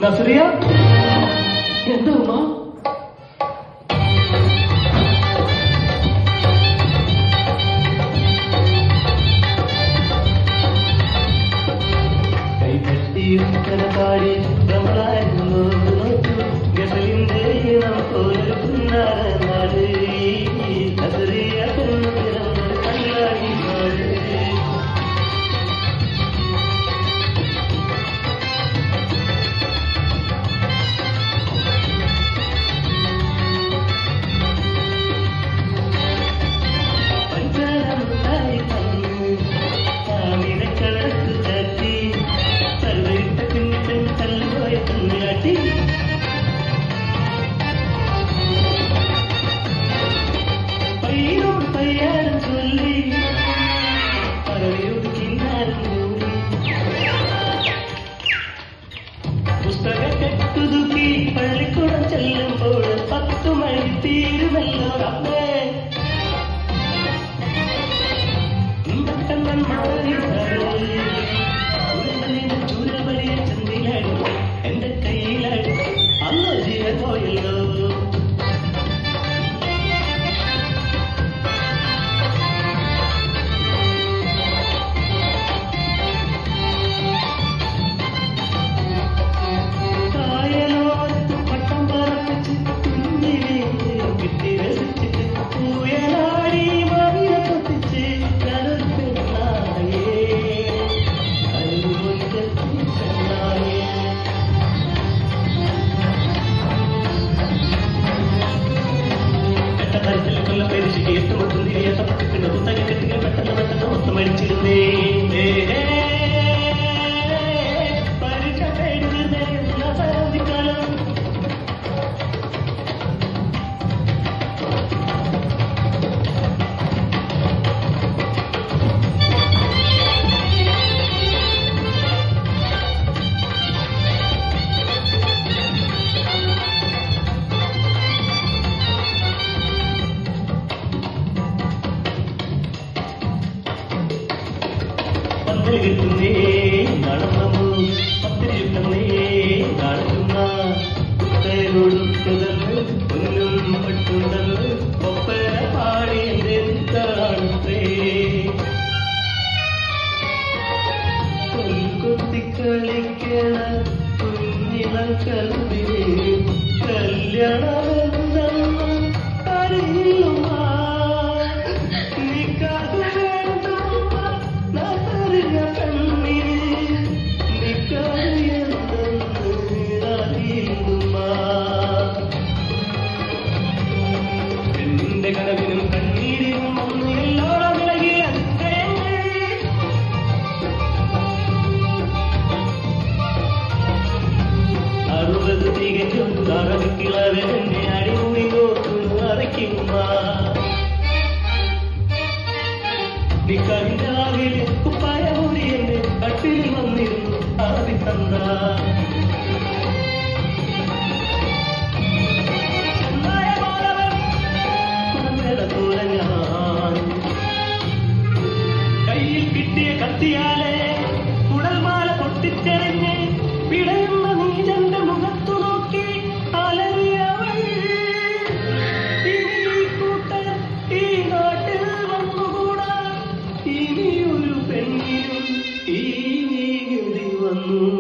നസ്രിയ എന്താ ഉമ്മ? കൈതട്ടിയും കരപാടി നമ്മളായിരുന്നു ഗസലിന്റെ പോലെ പുന്നാരനാട് നസ്രിയ കണ്ണാടി നാട്. പുസ്തകക്കെട്ടുതുക്കി പള്ളിക്കൂടം ചെല്ലുമ്പോൾ 10 മണി തീരുമല്ലോ റബ്ബേ. ചൂരവഴിയ ചന്തിലാടി എന്റെ കയ്യിലാടി അന്ന് ജീവ പോയല്ലോ. കിട്ടുന്നേ നടന്നു പത്തിരിട്ടന്നേ നടക്കുന്ന കുത്തനൊടുക്കുതന്ന് പൊന്നും പട്ടുണ്ടെന്ന് ഒപ്പന പാടിയേ കൊത്തിക്കളിക്കണ കുഞ്ഞിളം കൽവിനെ കല്യാണമെന്തെന്ന് അറിയുമ കടവിനും കണ്ണീരിനും വന്ന് എല്ലാവരും വിളകിയ 60 തികച്ചും കറക്കിളവെ എന്നെ അടിമുടി നോക്കുന്നു അരയ്ക്കുമ്മ. നിക്കാവിലെ കുപ്പായ മൂടി എന്റെ കട്ടിൽ വന്നിരുന്നു ആദ്യ തന്ന കയ്യിൽ കിട്ടിയ കത്തിയാലെ കുടൽമാല പൊട്ടിച്ചെറിഞ്ഞ് പിടയുന്ന നീജന്റെ മുഖത്തു നോക്കി അലറിയവൾ ഇനി കൂട്ടർ ഈ നാട്ടിൽ വന്നുകൂടാ. ഇനിയൊരു പെണ്ണിനും ഈ ഗതി വന്നു.